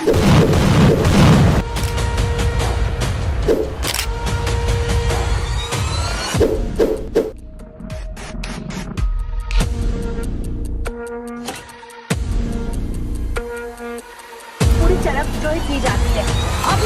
पूरी चरक जो है की जाती है। अब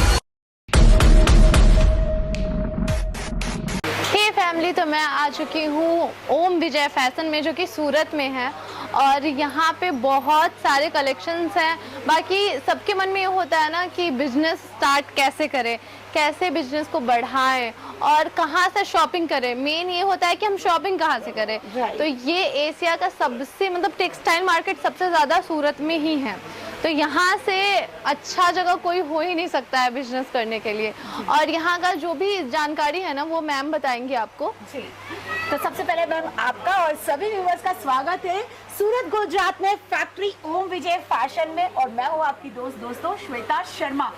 फैमिली, तो मैं आ चुकी हूँ ओम विजय फैशन में, जो कि सूरत में है। और यहाँ पे बहुत सारे कलेक्शंस हैं। बाकी सबके मन में ये होता है ना कि बिजनेस स्टार्ट कैसे करें, कैसे बिजनेस को बढ़ाएं और कहाँ से शॉपिंग करें। मेन ये होता है कि हम शॉपिंग कहाँ से करें। तो ये एशिया का सबसे मतलब टेक्सटाइल मार्केट सबसे ज़्यादा सूरत में ही है। तो यहाँ से अच्छा जगह कोई हो ही नहीं सकता है बिजनेस करने के लिए। और यहाँ का जो भी जानकारी है ना, वो मैम बताएंगी आपको जी। तो सबसे पहले मैम आपका और सभी व्यूअर्स का स्वागत है सूरत गुजरात में फैक्ट्री ओम विजय फैशन में। और मैं हूँ आपकी दोस्तों श्वेता शर्मा।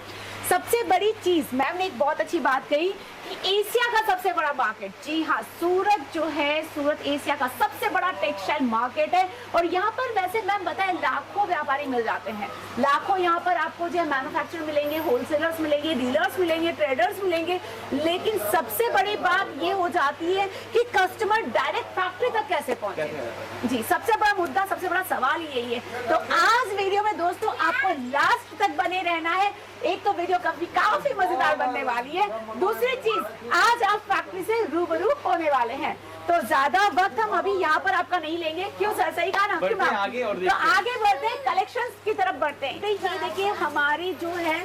सबसे बड़ी चीज मैम ने एक बहुत अच्छी बात कही कि एशिया का सबसे बड़ा मार्केट, जी हाँ, सूरत जो है, सूरत एशिया का सबसे बड़ा टेक्सटाइल मार्केट है। और यहाँ पर वैसे मैम बताएं लाखों व्यापारी मिल जाते हैं, लाखों यहाँ पर आपको जो है मैन्युफैक्चरर मिलेंगे, होलसेलर्स मिलेंगे, डीलर्स मिलेंगे, ट्रेडर्स मिलेंगे। लेकिन सबसे बड़ी बात ये हो जाती है कि कस्टमर डायरेक्ट फैक्ट्री तक कैसे पहुंचे। जी, सबसे बड़ा मुद्दा, सबसे बड़ा सवाल यही है। तो आज वीडियो में दोस्तों आपको लास्ट तक बने रहना है। एक तो वीडियो काफी मजेदार बनने वाली है, दूसरी चीज आज आप फैक्ट्री से रूबरू होने वाले हैं। तो ज्यादा वक्त हम अभी यहाँ पर आपका नहीं लेंगे। क्यों सर, सही कहा ना? क्यों आगे तो आगे बढ़ते हैं, कलेक्शंस की तरफ बढ़ते हैं। तो ये देखिए हमारी जो है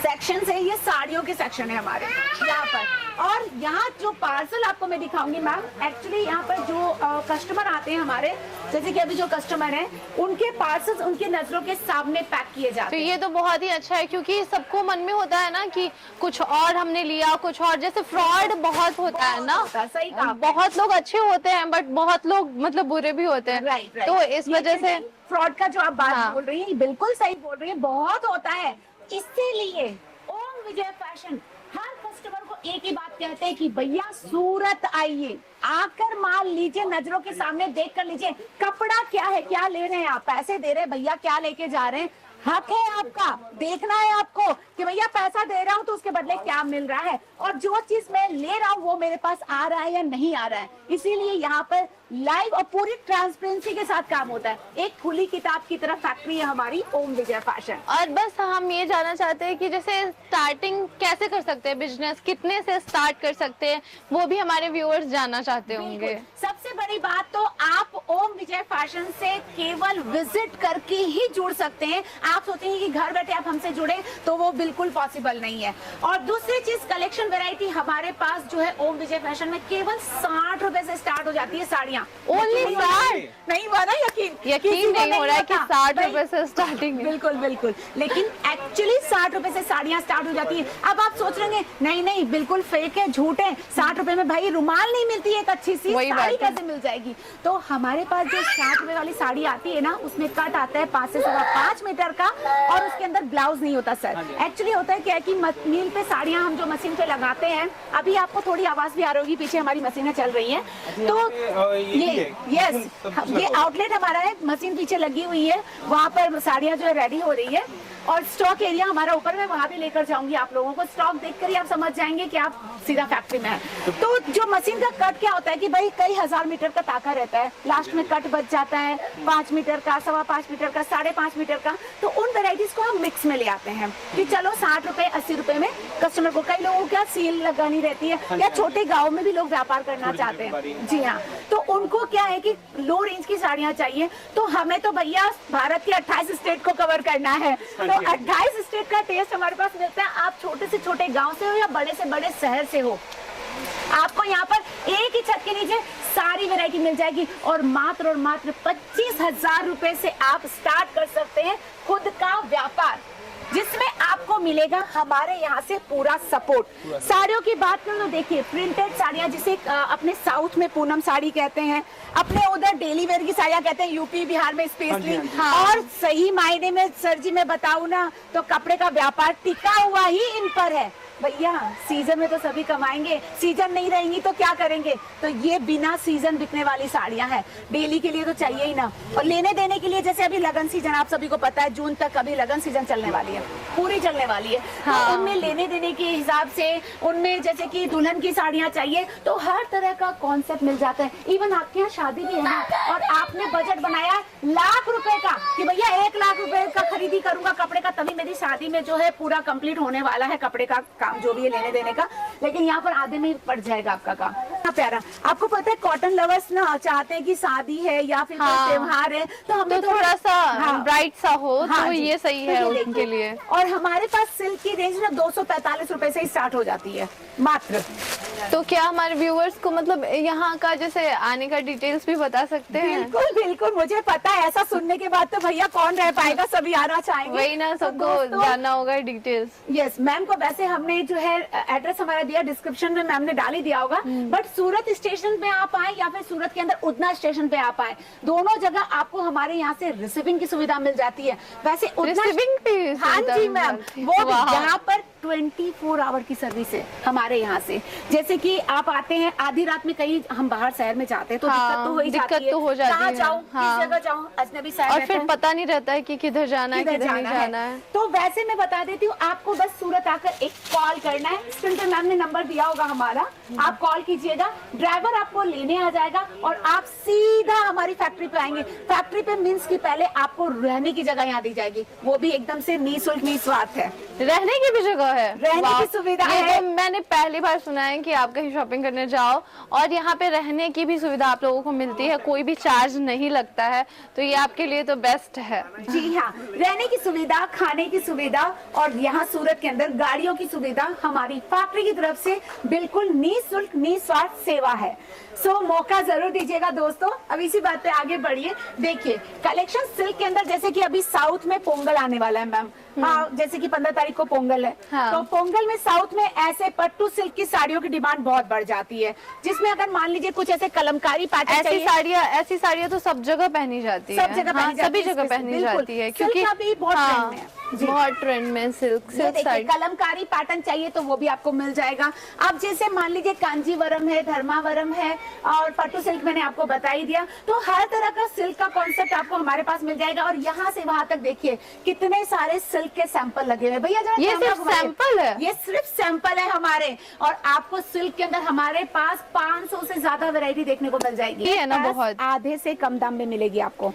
सेक्शन है, ये साड़ियों के सेक्शन है हमारे यहाँ पर। और यहाँ जो पार्सल आपको मैं दिखाऊंगी मैम, एक्चुअली यहाँ पर जो कस्टमर आते हैं हमारे, जैसे कि अभी जो कस्टमर हैं, उनके पार्सल्स उनके नजरों के सामने पैक किए जाते हैं। तो ये तो बहुत ही अच्छा है, क्योंकि सबको मन में होता है ना कि कुछ और हमने लिया, कुछ और। जैसे फ्रॉड बहुत होता है ना। सही कहा। बहुत लोग अच्छे होते हैं बट बहुत लोग मतलब बुरे भी होते हैं। राइट। तो इस वजह से फ्रॉड का जो आप बात बोल रही हैं, बिल्कुल सही बोल रही है, बहुत होता है। इसीलिए ओम विजय फैशन हर कस्टमर को एक ही बात कहते हैं कि भैया सूरत आइए, आकर माल लीजिए, नजरों के सामने देख कर लीजिए कपड़ा क्या है, क्या ले रहे हैं आप, पैसे दे रहे हैं भैया, क्या लेके जा रहे हैं। हक है आपका, देखना है आपको कि भैया पैसा दे रहा हूँ तो उसके बदले क्या मिल रहा है, और जो चीज मैं ले रहा हूँ वो मेरे पास आ रहा है या नहीं आ रहा है। इसीलिए यहाँ पर लाइव और पूरी ट्रांसपेरेंसी के साथ काम होता है। एक खुली किताब की तरह फैक्ट्री है हमारी ओम विजय फैशन। और बस हम ये जानना चाहते हैं कि जैसे स्टार्टिंग कैसे कर सकते हैं, बिजनेस कितने से स्टार्ट कर सकते हैं, वो भी हमारे व्यूअर्स जानना चाहते होंगे। सबसे बड़ी बात तो आप ओम विजय फैशन से केवल विजिट करके ही जुड़ सकते हैं। आप सोचेंगे कि घर बैठे आप हमसे जुड़े, तो वो बिल्कुल पॉसिबल नहीं है। और दूसरी चीज, कलेक्शन वैरायटी हमारे पास जो है ओम विजय फैशन में केवल 60 रुपए से स्टार्ट हो जाती है साड़ियाँ। ओनली 60? नहीं हुआ ना यकीन नहीं हो रहा है कि 60 रुपए से स्टार्टिंग है। बिल्कुल, लेकिन एक्चुअली 60 रुपए से साड़ियाँ स्टार्ट हो जाती है। अब आप सोच रहे हैं नहीं बिल्कुल फेक है, झूठ है, 60 रुपए में भाई रुमाल नहीं मिलती, एक अच्छी सी साड़ी कैसे मिल जाएगी। तो हमारे पास जो 60 रुपए वाली साड़ी आती है ना, उसमें कट आता है 5 से 5.25 मीटर का, और उसके अंदर ब्लाउज नहीं होता सर। एक्चुअली होता है क्या है कि मील पे साड़ियाँ हम जो मशीन पे लगाते हैं, अभी आपको थोड़ी आवाज भी आ रही होगी, पीछे हमारी मशीनें चल रही है। तो ये आउटलेट हमारा है, मशीन पीछे लगी हुई है, वहाँ पर साड़ियाँ जो है रेडी हो रही है। और स्टॉक एरिया हमारा ऊपर में, वहाँ भी लेकर जाऊंगी आप लोगों को। स्टॉक देखकर ही आप समझ जाएंगे कि आप सीधा फैक्ट्री में हैं। तो जो मशीन का कट क्या होता है कि भाई कई हजार मीटर का ताका रहता है, लास्ट में कट बच जाता है 5 मीटर का, 5.25 मीटर का, 5.5 मीटर का। तो उन वेराइटीज को हम मिक्स में ले आते हैं कि चलो 60 रुपए 80 रुपए में कस्टमर को। कई लोगों को क्या सील लगानी रहती है, या छोटे गाँव में भी लोग व्यापार करना चाहते हैं, जी हाँ, तो उनको क्या है कि लो रेंज की साड़ियाँ चाहिए। तो हमें तो भैया भारत के 28 स्टेट को कवर करना है। तो 28 स्टेट का टेस्ट हमारे पास मिलता है। आप छोटे से छोटे गांव से हो या बड़े से बड़े शहर से हो, आपको यहाँ पर एक ही छत के नीचे सारी वैरायटी मिल जाएगी। और मात्र 25,000 रुपए से आप स्टार्ट कर सकते हैं खुद का व्यापार, जिसमें आपको मिलेगा हमारे यहाँ से पूरा सपोर्ट। साड़ियों की बात करूँ तो देखिए, प्रिंटेड साड़ियाँ जिसे अपने साउथ में पूनम साड़ी कहते हैं, अपने उधर डेली वेयर की साड़ियाँ कहते हैं, यूपी बिहार में स्पेशली। और सही मायने में सर जी मैं बताऊँ ना, तो कपड़े का व्यापार टिका हुआ ही इन पर है। भैया सीजन में तो सभी कमाएंगे, सीजन नहीं रहेंगी तो क्या करेंगे। तो ये बिना सीजन बिकने वाली साड़ियां हैं, डेली के लिए तो चाहिए ही ना। और लेने देने के लिए जैसे अभी लगन सीजन आप सभी को पता है, जून तक अभी लगन सीजन चलने वाली है, पूरी चलने वाली है। हाँ। तो उनमें लेने देने के हिसाब से उनमें जैसे कि दुल्हन की साड़ियां चाहिए तो हर तरह का कॉन्सेप्ट मिल जाता है। इवन आपके यहाँ शादी भी है ना, और आपने बजट बनाया ₹1,00,000 का कि भैया ₹1,00,000 का खरीदी करूंगा कपड़े का, तभी मेरी शादी में जो है पूरा कंप्लीट होने वाला है कपड़े का काम जो भी है लेने देने का। लेकिन यहाँ पर आधे में पड़ जाएगा आपका काम। हाँ प्यारा, आपको पता है कॉटन लवर्स ना चाहते हैं कि शादी है या फिर कोई त्योहार है तो हमें तो थोड़ा सा ब्राइट सा हो, हाँ तो जी, ये सही तो है ये उनके देखिए। लिए। और हमारे पास सिल्क की रेंज ना ₹245 से ही स्टार्ट हो जाती है मात्र। तो क्या हमारे व्यूअर्स को मतलब यहाँ का जैसे आने का डिटेल्स भी बता सकते हैं? बिल्कुल बिल्कुल, मुझे पता है, ऐसा सुनने के बाद तो भैया कौन रह पाएगा, सभी आना चाहेंगे। वही ना, तो सबको दोस्तों, जानना होगा डिटेल्स। यस मैम को वैसे हमने जो है एड्रेस हमारा दिया, डिस्क्रिप्शन में मैम ने डाल ही दिया होगा। बट सूरत स्टेशन पे आप आए या फिर सूरत के अंदर उधना स्टेशन पे आप आए, दोनों जगह आपको हमारे यहाँ से रिसीविंग की सुविधा मिल जाती है। वैसे उधना रिसीविंग भी हाँ सुविधा जी मिल मैम, जाती है। वो भी वाह। यहाँ पर 24 आवर की सर्विस है हमारे यहाँ से। जैसे कि आप आते हैं आधी रात में, कहीं हम बाहर शहर में जाते हैं तो हाँ, दिक्कत तो हो ही दिक्कत जाती है। तो हो जाती कहाँ है। जाऊँ, हाँ। किस जगह जाऊँ, अजनबी शहर और रहता फिर है। पता नहीं रहता है कि किधर जाना है, किधर नहीं जाना है। तो वैसे मैं बता देती हूँ, आपको बस सूरत आकर एक कॉल करना है। स्क्रीन पे मैम ने नंबर दिया होगा हमारा, आप कॉल कीजिएगा, ड्राइवर आपको लेने आ जाएगा और आप सीधा हमारी फैक्ट्री पे आएंगे। फैक्ट्री पे मीन्स की पहले आपको रहने की जगह यहाँ दी जाएगी, वो भी एकदम से निःशुल्क निस्वार्थ है। रहने की भी जगह है, रहने वाह। की सुविधा ये है। तो मैंने पहली बार सुना है कि आप कहीं शॉपिंग करने जाओ और यहाँ पे रहने की भी सुविधा आप लोगों को मिलती है, कोई भी चार्ज नहीं लगता है, तो ये आपके लिए तो बेस्ट है। जी हाँ, रहने की सुविधा, खाने की सुविधा और यहाँ सूरत के अंदर गाड़ियों की सुविधा हमारी फैक्ट्री की तरफ से बिल्कुल निःशुल्क निस्वार्थ सेवा है। सो मौका जरूर दीजिएगा दोस्तों। अब इसी बात पे आगे बढ़िए। देखिए कलेक्शन सिल्क के अंदर, जैसे कि अभी साउथ में पोंगल आने वाला है मैम, हाँ जैसे कि 15 तारीख को पोंगल है। हाँ। तो पोंगल में साउथ में ऐसे पट्टू सिल्क की साड़ियों की डिमांड बहुत बढ़ जाती है, जिसमें अगर मान लीजिए कुछ ऐसे कलमकारी पैटर्न ऐसी साड़ियाँ तो सब जगह पहनी जाती है, सब जगह हाँ, पहनी जाती सभी है, जगह पहनी जाती है, क्योंकि अभी बहुत हाँ, ट्रेंड में है। जी। बहुत ट्रेंड में सिल्क ये देखिए साड़ी। कलमकारी पैटर्न चाहिए तो वो भी आपको मिल जाएगा। अब जैसे मान लीजिए कांजीवरम है, धर्मावरम है और पट्टू सिल्क मैंने आपको बता ही दिया, तो हर तरह का सिल्क का कॉन्सेप्ट आपको हमारे पास मिल जाएगा। और यहाँ से वहां तक देखिए कितने सारे सिल्क के सैंपल लगे हुए। भैया जरा ये कैमरा सिर्फ घुमाइए। सैंपल है? ये सिर्फ सैंपल है हमारे, और आपको सिल्क के अंदर हमारे पास 500 से ज्यादा वैरायटी देखने को मिल जाएगी। ये है ना बस बहुत। आधे से कम दाम में मिलेगी आपको।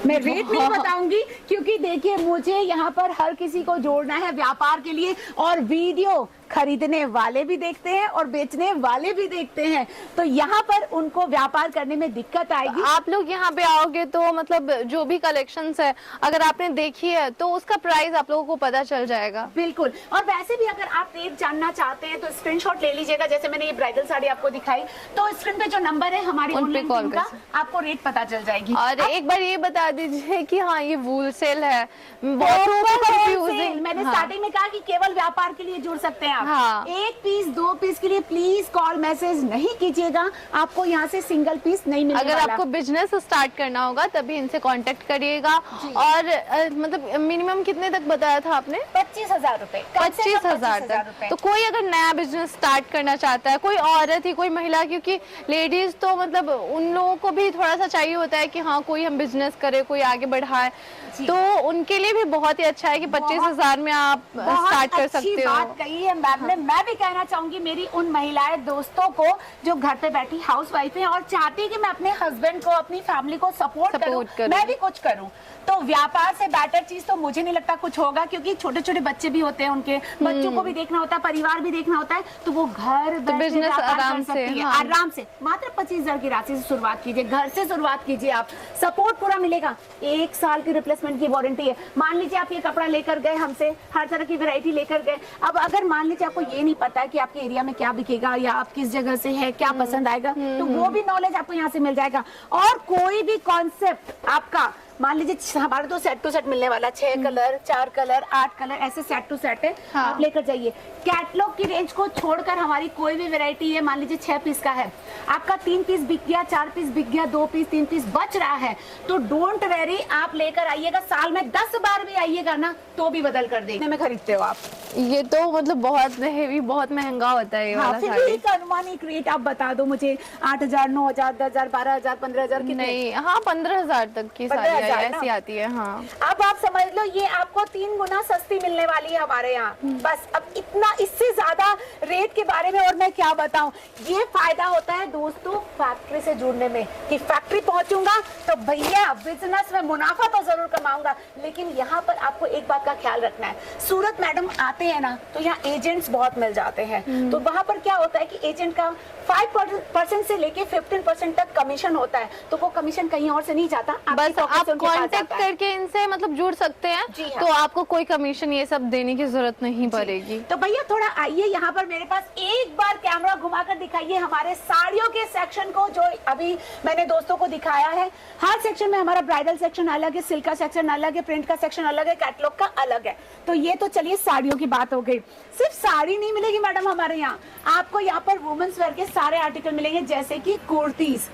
मैं रेट नहीं बताऊंगी क्योंकि देखिए मुझे यहाँ पर हर किसी को जोड़ना है व्यापार के लिए, और वीडियो खरीदने वाले भी देखते हैं और बेचने वाले भी देखते हैं, तो यहाँ पर उनको व्यापार करने में दिक्कत आएगी। आप लोग यहाँ पे आओगे तो मतलब जो भी कलेक्शंस है अगर आपने देखी है तो उसका प्राइस आप लोगों को पता चल जाएगा। बिल्कुल, और वैसे भी अगर आप रेट जानना चाहते हैं तो स्क्रीनशॉट ले लीजिएगा। जैसे मैंने ये ब्राइडल साड़ी आपको दिखाई, तो स्क्रीन पे जो नंबर है हमारी उन पे ऑनलाइन कॉल टीम कर का, आपको रेट पता चल जाएगी। और एक बार ये बता दीजिए कि हाँ ये वूल सेल है, मैंने स्टार्टिंग में कहा कि केवल व्यापार के लिए जुड़ सकते हैं आप। हाँ। एक पीस 2 पीस के लिए प्लीज कॉल मैसेज नहीं कीजिएगा, आपको यहाँ से सिंगल पीस नहीं मिलने अगर वाला। आपको बिजनेस स्टार्ट करना होगा तभी इनसे कांटेक्ट करिएगा। और मतलब मिनिमम कितने तक बताया था आपने? 25,000 रुपए, 25,000 तक। तो कोई अगर नया बिजनेस स्टार्ट करना चाहता है, कोई औरत ही कोई महिला, क्योंकि लेडीज तो मतलब उन लोगों को भी थोड़ा सा चाहिए होता है कि हाँ कोई हम बिजनेस करे, कोई आगे बढ़ाए, तो उनके लिए भी बहुत ही अच्छा है कि 25,000 में आप स्टार्ट कर सकते हो। बात कही है मैम ने। मैं भी कहना चाहूंगी मेरी उन महिलाएं दोस्तों को जो घर पे बैठी हाउस वाइफ है और चाहती है कि मैं अपने हस्बैंड को, अपनी फैमिली को सपोर्ट करूं, मैं भी कुछ करूं, तो व्यापार से बेटर चीज तो मुझे नहीं लगता कुछ होगा, क्योंकि छोटे छोटे बच्चे भी होते हैं, उनके बच्चों को भी देखना होता है, परिवार भी देखना होता है, तो वो घर बैठे बिजनेस व्यापार कर आराम सकती से, है। हाँ। आराम से मात्र 25,000 की राशि से शुरुआत कीजिए, घर से शुरुआत कीजिए, आप सपोर्ट पूरा मिलेगा। 1 साल की रिप्लेसमेंट की वारंटी है। मान लीजिए आप ये कपड़ा लेकर गए हमसे, हर तरह की वैरायटी लेकर गए, अब अगर मान लीजिए आपको ये नहीं पता है कि आपके एरिया में क्या बिकेगा या आप किस जगह से है, क्या पसंद आएगा, तो वो भी नॉलेज आपको यहाँ से मिल जाएगा। और कोई भी कॉन्सेप्ट आपका मान लीजिए हमारे तो सेट टू सेट मिलने वाला, 6 कलर, 4 कलर, 8 कलर, ऐसे सेट टू सेट है। हाँ। आप लेकर जाइए। कैटलॉग की रेंज को छोड़कर हमारी कोई भी वैरायटी है, मान लीजिए 6 पीस का है, आपका 3 पीस बिक गया, 4 पीस बिक गया, 2 पीस 3 पीस बच रहा है, तो डोंट वेरी, आप लेकर आइएगा। साल में 10 बार भी आइएगा ना तो भी बदल कर देने में खरीदते हो आप। ये तो मतलब बहुत हेवी, बहुत महंगा होता है ये हाँ, वाला फिर भी साड़ी। एक अनुमानिक रेट आप बता दो मुझे, 8,000, 9,000, 10,000, 12,000, 15,000 कितने? नहीं, हाँ 15,000 तक की 15,000 साड़ियाँ ना? ऐसी आती है। हाँ, अब आप समझ लो ये आपको 3 गुना सस्ती मिलने वाली है हमारे यहाँ। बस अब इतना, इससे ज्यादा रेट के बारे में और मैं क्या बताऊं। ये फायदा होता है दोस्तों फैक्ट्री से जुड़ने में, कि फैक्ट्री पहुंचूंगा तो भैया बिजनेस में मुनाफा तो जरूर कमाऊंगा। लेकिन यहाँ पर आपको एक बात का ख्याल रखना है, सूरत मैडम आते हैं ना तो यहाँ एजेंट्स बहुत मिल जाते हैं। तो वहां पर क्या होता है कि एजेंट का 5% से लेके 15% तक कमीशन होता है, तो वो कमीशन कहीं और से नहीं जाता, आपकी बस pocket आप से उनके पास कांटेक्ट जाता है। करके इनसे मतलब जुड़ सकते हैं। जी हाँ। तो आपको कोई कमीशन ये सब देने की जरूरत नहीं पड़ेगी। तो भैया थोड़ा आइए यहाँ पर मेरे पास, एक बार कैमरा घुमाकर दिखाइए हमारे साड़ियों के सेक्शन को, जो अभी मैंने दोस्तों को दिखाया है। हर सेक्शन में हमारा ब्राइडल सेक्शन अलग है, सिल्क का सेक्शन अलग है, प्रिंट का सेक्शन अलग है, कैटलॉग का अलग है। तो ये तो चलिए साड़ियों की बात हो गई। सिर्फ साड़ी नहीं मिलेगी मैडम हमारे यहाँ, आपको यहाँ पर वुमेन्स वेयर के सारे आर्टिकल मिलेंगे, जैसे कि कुर्तीज।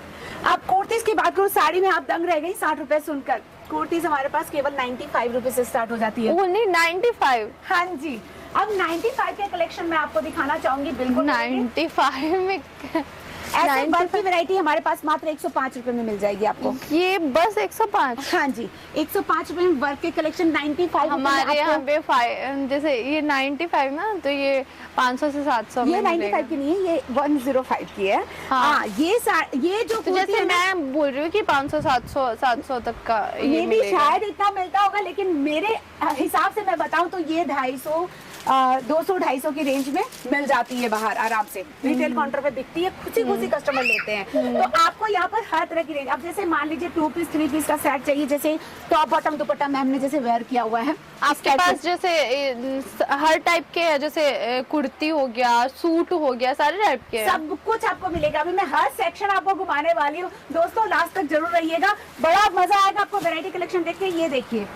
आप कुर्तीज की बात करो, साड़ी में आप दंग रह गई 60 रुपए सुनकर। कुर्तीज हमारे पास केवल 95 रुपए से स्टार्ट हो जाती है। ओनली 95? हाँ जी। अब 95 के कलेक्शन में आपको दिखाना चाहूंगी। बिल्कुल 95 में ऐसे वर्क की वैरायटी हमारे पास मात्र 105 रुपए में मिल जाएगी आपको। ये बस 105? हाँ जी, 105 रुपए में वर्क के कलेक्शन 95 हमारे यहाँ पे जैसे ये 95 ना, तो ये 500 से 700 ये में 95 की नहीं है, ये 105 की है। हाँ। हाँ, ये जो तो कुर्ती जैसे है ना, मैं बोल रही हूँ कि 500 तक का ये ये भी मिलेगा। शायद इतना मिलता होगा, लेकिन मेरे हिसाब से मैं बताऊं तो ये 250, 200-250 की रेंज में मिल जाती है बाहर आराम से। रिटेल काउंटर पे बिकती है, खुशी कस्टमर लेते हैं। तो आपको यहाँ पर हर तरह की रेंज, अब जैसे मान लीजिए 2 पीस 3 पीस का सेट चाहिए, जैसे टॉप बॉटम दुपट्टा मैम ने जैसे वेयर किया हुआ है आपके पास, जैसे हर टाइप के है, जैसे कुर्ती हो गया, सूट हो गया, सारे टाइप के हैं। सब कुछ आपको मिलेगा। अभी मैं हर सेक्शन आपको घुमाने वाली हूँ दोस्तों, लास्ट तक जरूर रहिएगा, बड़ा मजा आएगा आपको वैरायटी कलेक्शन देख के। ये देखिए,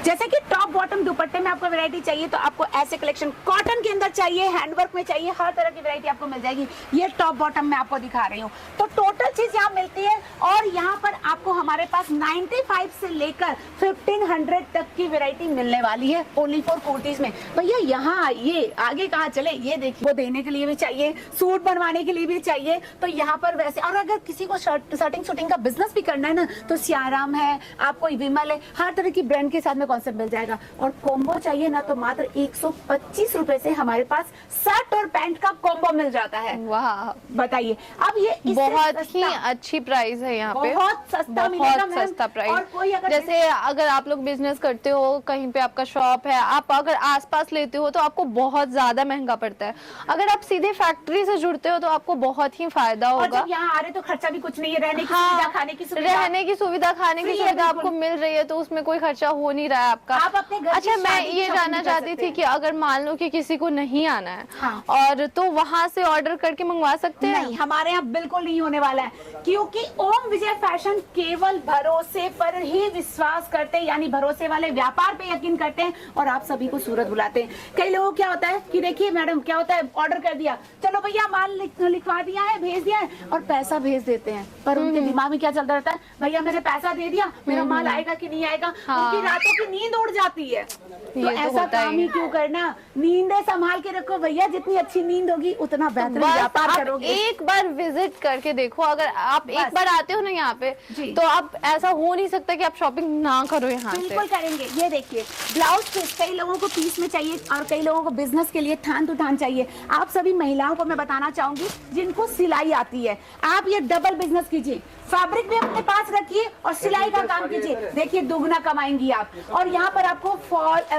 जैसे कि टॉप बॉटम दुपट्टे में आपको वैरायटी चाहिए तो आपको ऐसे कलेक्शन, कॉटन के अंदर चाहिए, हैंडवर्क में चाहिए, हर तरह की वैरायटी आपको मिल जाएगी। ये टॉप बॉटम में आपको दिखा रही हूँ। तो टोटल चीज यहाँ मिलती है, और यहाँ पर आपको हमारे पास 95 से लेकर 1500 तक की वैरायटी मिलने वाली है ओनली फॉर कुर्तीज में। भैया यहाँ आइए, आगे कहाँ चले, ये देखिए, वो देने के लिए भी चाहिए, सूट बनवाने के लिए भी चाहिए, तो यहाँ पर वैसे। और अगर किसी को शर्टिंग शूटिंग का बिजनेस भी करना है ना, तो सियाराम है, आपको विमल है, हर तरह की ब्रांड के साथ में कॉन्सेप्ट मिल जाएगा। और कॉम्बो चाहिए ना तो मात्र 125 रुपए से हमारे पास शर्ट और पैंट का कॉम्बो मिल जाता है। वाह, बताइए, अब ये बहुत ही अच्छी प्राइस है यहाँ पे, बहुत सस्ता मिलेगा मैम। सस्ता और प्राइस। कोई अगर जैसे अगर आप लोग बिजनेस करते हो, कहीं पे आपका शॉप है, आप अगर आसपास लेते हो तो आपको बहुत ज्यादा महंगा पड़ता है। अगर आप सीधे फैक्ट्री से जुड़ते हो तो आपको बहुत ही फायदा और होगा। जब यहाँ आ रहे तो खर्चा भी कुछ नहीं है, रहने की हाँ, सुविधा, खाने की सुविधा, रहने की सुविधा, खाने की फ्री है सुविधा आपको बिल्कुल। मिल रही है, तो उसमें कोई खर्चा हो नहीं रहा है आपका। आप अपने घर की अच्छा, मैं शादी की ये shopping जानना कर चाहती सकते थी कि अगर मान लो कि किसी को नहीं आना है, हाँ। और तो वहां से ऑर्डर करके मंगवा सकते हैं? नहीं, हमारे यहाँ बिल्कुल नहीं होने वाला है, क्योंकि ओम विजय फैशन केवल भरोसे पर ही विश्वास करते हैं, यानी भरोसे वाले व्यापार पे यकीन करते हैं, और आप सभी को सूरत बुलाते हैं। कई लोगों को क्या होता है कि देखिए मैडम, क्या होता है, ऑर्डर कर दिया, चलो भैया माल लिखवा दिया है, भेज दिया है, और पैसा भेज देते हैं, पर उनके दिमाग में क्या चलता रहता है, भैया मैंने पैसा दे दिया, मेरा माल आएगा कि नहीं आएगा। हाँ। उनकी रातों की नींद उड़ जाती है। तो ये तो ऐसा होता काम ही ही क्यों करना, नींदें संभाल के रखो भैया, जितनी अच्छी नींद होगी उतना बेहतर बस व्यापार आप करोगे। एक बार विजिट करके देखो, अगर आप बस। एक बार आते हो ना यहाँ पे, जी। तो आप ऐसा हो नहीं सकता कि आप शॉपिंग ना करो यहाँ से। बिल्कुल करेंगे। ये देखिए, ब्लाउज पीस कई लोगों को पीस में चाहिए, और कई लोगों को बिजनेस के लिए थान टू थान चाहिए। आप सभी महिलाओं को मैं बताना चाहूंगी जिनको सिलाई आती है, आप ये डबल बिजनेस कीजिए, फैब्रिक भी अपने पास रखिए और सिलाई का काम कीजिए, देखिए दुगना कमाएंगी आप। और यहाँ पर आपको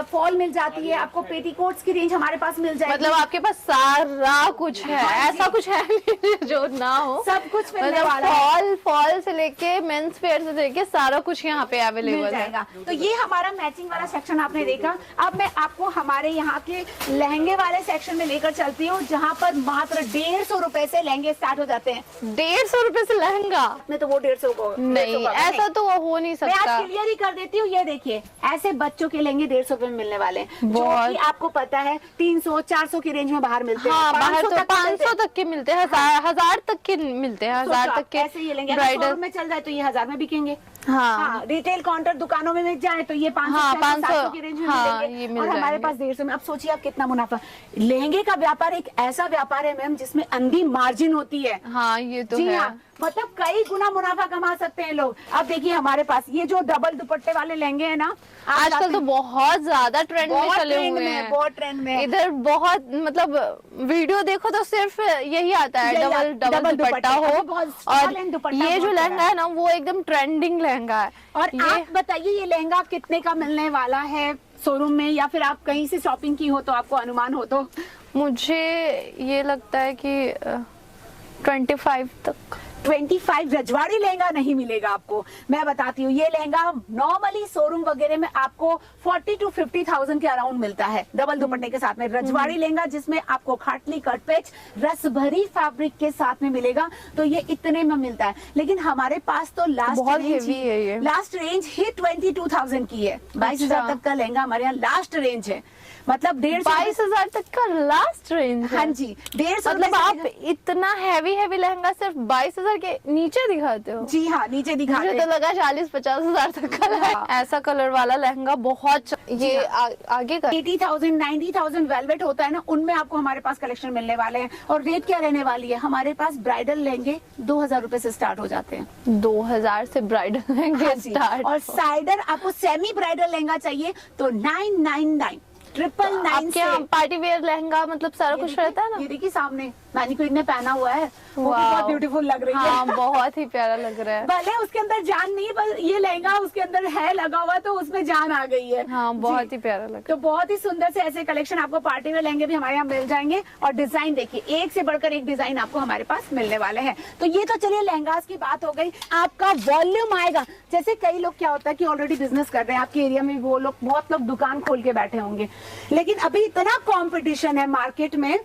फॉल मिल जाती है, आपको पेटीकोट्स की रेंज हमारे पास मिल जाएगी। मतलब आपके पास सारा कुछ है, हाँ जी। ऐसा कुछ है नहीं जो ना हो, सब कुछ मिलने मतलब वाला है। फॉल से लेके मेंस वेयर से लेके सारा कुछ यहाँ पे मिल अवेलेबल है। जाएगा। तो ये हमारा मैचिंग वाला सेक्शन आपने देखा। अब मैं आपको हमारे यहाँ के लहंगे वाले सेक्शन में लेकर चलती हूँ, जहाँ पर मात्र 150 रुपए से लहंगे स्टार्ट हो जाते हैं। 150 रुपए से लहंगा? मैं तो वो 150 को नहीं, ऐसा तो हो नहीं मैं सकता। आज क्लियर ही कर देती हूँ। ये देखिए ऐसे बच्चों के लहंगे 150 रुपए में मिलने वाले हैं, जो कि आपको पता है 300-400 की रेंज में बाहर मिलते हैं। हाँ, बाहर तो 500 तक तक के मिलते हैं, 1000 तक के मिलते हैं, 1000 तक के। ऐसे ये लेंगे, ब्राइडल में चल जाए तो ये 1000 में बिकेंगे। हाँ, रिटेल काउंटर दुकानों में मिल जाए तो ये 500-700 की रेंज में ये मिलेंगे, मिल और हमारे जाएंगे। पास 150 में। अब सोचिए आप कितना मुनाफा। लहंगे का व्यापार एक ऐसा व्यापार है मैम जिसमें अंधी मार्जिन होती है। हाँ, ये तो जी है। हाँ, मतलब कई गुना मुनाफा कमा सकते हैं लोग। अब देखिए हमारे पास ये जो डबल दुपट्टे वाले लहंगे हैं ना, आजकल तो बहुत ज्यादा ट्रेंड में चले हुए हैं, बहुत ट्रेंड में। इधर बहुत, मतलब वीडियो देखो तो सिर्फ यही आता है, डबल दुपट्टा हो। और ये जो लहंगा है ना, वो एकदम ट्रेंडिंग लहंगा है। और आप बताइए ये लहंगा कितने का मिलने वाला है शोरूम में, या फिर आप कहीं से शॉपिंग की हो तो आपको अनुमान हो? तो मुझे ये लगता है कि 25 तक। 25 रजवाड़ी लहंगा नहीं मिलेगा आपको। मैं बताती हूँ, ये लहंगा नॉर्मली शोरूम वगैरह में आपको 40 to 50,000 के अराउंड मिलता है, डबल दुपट्टे के साथ में। रजवाड़ी लहंगा जिसमें आपको खाटली कट पेच रस भरी फैब्रिक के साथ में मिलेगा, तो ये इतने में मिलता है। लेकिन हमारे पास तो बहुत हेवी है ये। लास्ट रेंज ही 22,000 की है। 22,000 तक का लहंगा हमारे यहाँ लास्ट रेंज है, मतलब 22,000 तक का लास्ट रेंज है। हाँ जी, 150 मतलब आप इतना हैवी लहंगा सिर्फ 22,000 के नीचे दिखाते हो? जी हाँ, नीचे दिखाते मुझे तो लगा 40-50,000 तक का है। ऐसा कलर वाला लहंगा बहुत ये आगे का 80,000 90,000 वेलवेट होता है ना, उनमें आपको हमारे पास कलेक्शन मिलने वाले हैं। और रेट क्या रहने वाली है? हमारे पास ब्राइडल लहंगे 2,000 रुपए से स्टार्ट हो जाते हैं। 2,000 से ब्राइडल लहंगे स्टार्ट। और साइडर आपको सेमी ब्राइडल लहंगा चाहिए तो 999 999 आपके यहाँ पार्टी वेयर लहंगा मतलब सारा कुछ रहता है ना? ये देखिए सामने मैनिक्विन ने पहना हुआ है, वो भी वाह। बहुत ब्यूटीफुल लग रही है। हाँ, बहुत ही प्यारा लग रहा है। भले उसके अंदर जान नहीं, पर ये लहंगा उसके अंदर है लगा हुआ, तो उसमें जान आ गई है। हाँ, बहुत ही प्यारा लग तो बहुत ही सुंदर से ऐसे कलेक्शन आपको पार्टी वेयर लहंगे भी हमारे यहाँ मिल जाएंगे। और डिजाइन देखिए, एक से बढ़कर एक डिजाइन आपको हमारे पास मिलने वाले हैं। तो ये तो चलिए लहंगास की बात हो गई। आपका वॉल्यूम आएगा, जैसे कई लोग क्या होता है कि ऑलरेडी बिजनेस कर रहे हैं आपके एरिया में, वो लोग बहुत लोग दुकान खोल के बैठे होंगे, लेकिन अभी इतना कंपटीशन है मार्केट में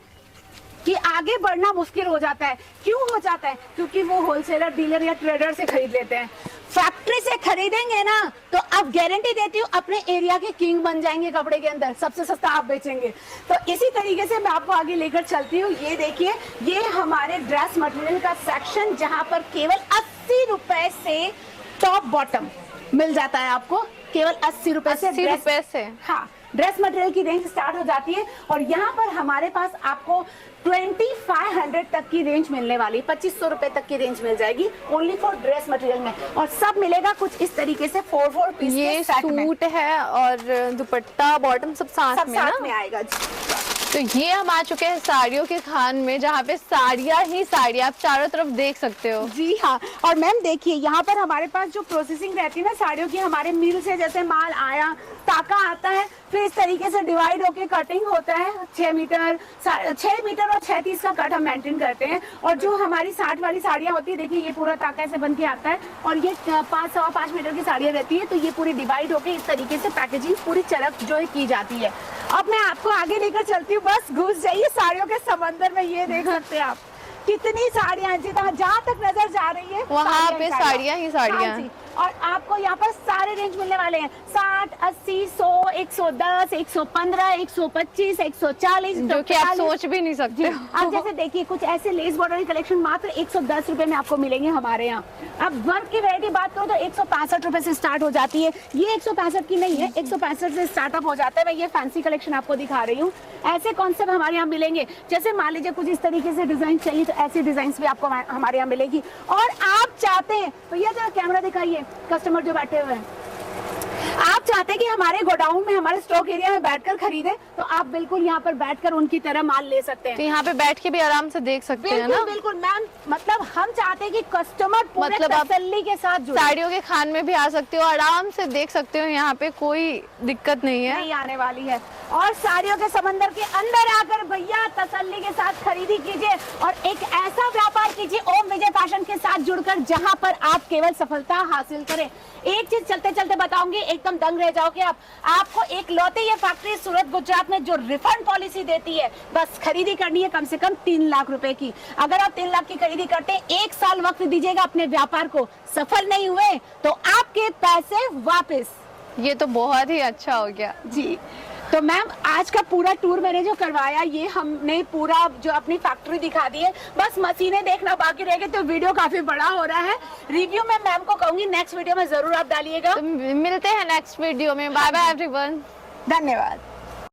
कि आगे बढ़ना मुश्किल हो जाता है। क्यों हो जाता है? क्योंकि वो होलसेलर, डीलर या ट्रेडर से खरीद लेते हैं। फैक्ट्री से खरीदेंगे ना तो अब गारंटी देती हूँ अपने एरिया के किंग बन जाएंगे कपड़े के अंदर, सबसे सस्ता आप बेचेंगे। तो इसी तरीके से मैं आपको आगे लेकर चलती हूँ। ये देखिए, ये हमारे ड्रेस मटेरियल का सेक्शन, जहाँ पर केवल 80 रुपए से टॉप बॉटम मिल जाता है आपको, केवल 80 रुपए से। 80 रुपए से हाँ, ड्रेस मटेरियल की रेंज स्टार्ट हो जाती है। और यहाँ पर हमारे पास आपको 2500 तक की रेंज मिलने वाली, 2500 रुपए तक की रेंज मिल जाएगी ओनली फॉर ड्रेस मटेरियल में। और सब मिलेगा कुछ इस तरीके से 4 पीस ये सूट है और दुपट्टा बॉटम सब साथ में आएगा। तो ये हम आ चुके हैं साड़ियों के खान में, जहाँ पे साड़ियाँ ही साड़ियाँ आप चारों तरफ देख सकते हो। जी हाँ, और मैम देखिए यहाँ पर हमारे पास जो प्रोसेसिंग रहती है ना साड़ियों की, हमारे मिल से जैसे माल आया, टाका आता है, फिर इस तरीके से डिवाइड होके कटिंग होता है। 6 मीटर और 6.30 का कट हम मेंटेन करते हैं। और जो हमारी 60 वाली साड़ियाँ होती है, देखिए ये पूरा टाका ऐसे बन के आता है, और ये 5-5 मीटर की साड़ियाँ रहती है, तो ये पूरी डिवाइड होके इस तरीके से पैकेजिंग पूरी चरक जो है की जाती है। अब मैं आपको आगे लेकर चलती हूँ, बस घुस जाइए साड़ियों के समंदर में। ये देख सकते हैं आप कितनी साड़ियाँ, जहाँ तक नजर जा रही है वहाँ पे साड़ियाँ ही साड़ियाँ। हाँ, और आपको यहाँ पर सारे रेंज मिलने वाले हैं, 60, 80, 100, 110, 115, 125, 140, जो कि आप सोच भी नहीं सकते हो। आप जैसे देखिए कुछ ऐसे लेस बॉर्डर कलेक्शन मात्र 110 रुपए में आपको मिलेंगे हमारे यहाँ। अब वर्क की वैरायटी बात करो तो 165 रुपए से स्टार्ट हो जाती है। ये 165 की नहीं है, 165 से स्टार्टअप हो जाता है। मैं ये फैंसी कलेक्शन आपको दिखा रही हूँ। ऐसे कॉन्सेप्ट हमारे यहाँ मिलेंगे, जैसे मान लीजिए कुछ इस तरीके से डिजाइन चाहिए तो ऐसी डिजाइन भी आपको हमारे यहाँ मिलेगी। और आप चाहते हैं तो ये जरा कैमरा दिखाइए, कस्टमर जो बैठे हुए हैं, आप चाहते हैं कि हमारे गोडाउन में, हमारे स्टॉक एरिया में बैठकर खरीदे, तो आप बिल्कुल यहाँ पर बैठकर उनकी तरह माल ले सकते हैं। तो यहाँ पे बैठ के भी आराम से देख सकते हैं ना। बिल्कुल मैम, मतलब हम चाहते हैं कि कस्टमर पूरे मतलब तसल्ली के साथ जुड़े। साड़ियों के खान में भी आ सकते हो, आराम से देख सकते हो, यहाँ पे कोई दिक्कत नहीं है। नहीं आने वाली है। और साड़ियों के समंदर के अंदर आकर भैया तसल्ली के साथ खरीदी कीजिए और एक ऐसा व्यापार कीजिए ओम विजय फैशन के साथ जुड़कर, जहां पर आप केवल सफलता हासिल करें। एक चीज चलते चलते बताऊंगी, एक तो एकदम दंग रह जाओगे आप। आपको एक लौते ये फैक्ट्री सूरत गुजरात में जो रिफंड पॉलिसी देती है, बस खरीदी करनी है कम से कम 3 लाख रुपए की। अगर आप 3 लाख की खरीदी करते हैं, 1 साल वक्त दीजिएगा अपने व्यापार को, सफल नहीं हुए तो आपके पैसे वापस। ये तो बहुत ही अच्छा हो गया जी। तो मैम आज का पूरा टूर मैंने जो करवाया, ये हमने पूरा जो अपनी फैक्ट्री दिखा दी है, बस मशीनें देखना बाकी रह गए, तो वीडियो काफी बड़ा हो रहा है। रिव्यू में मैम को कहूंगी नेक्स्ट वीडियो में जरूर आप डालिएगा। तो मिलते हैं नेक्स्ट वीडियो में। Bye bye everyone. धन्यवाद।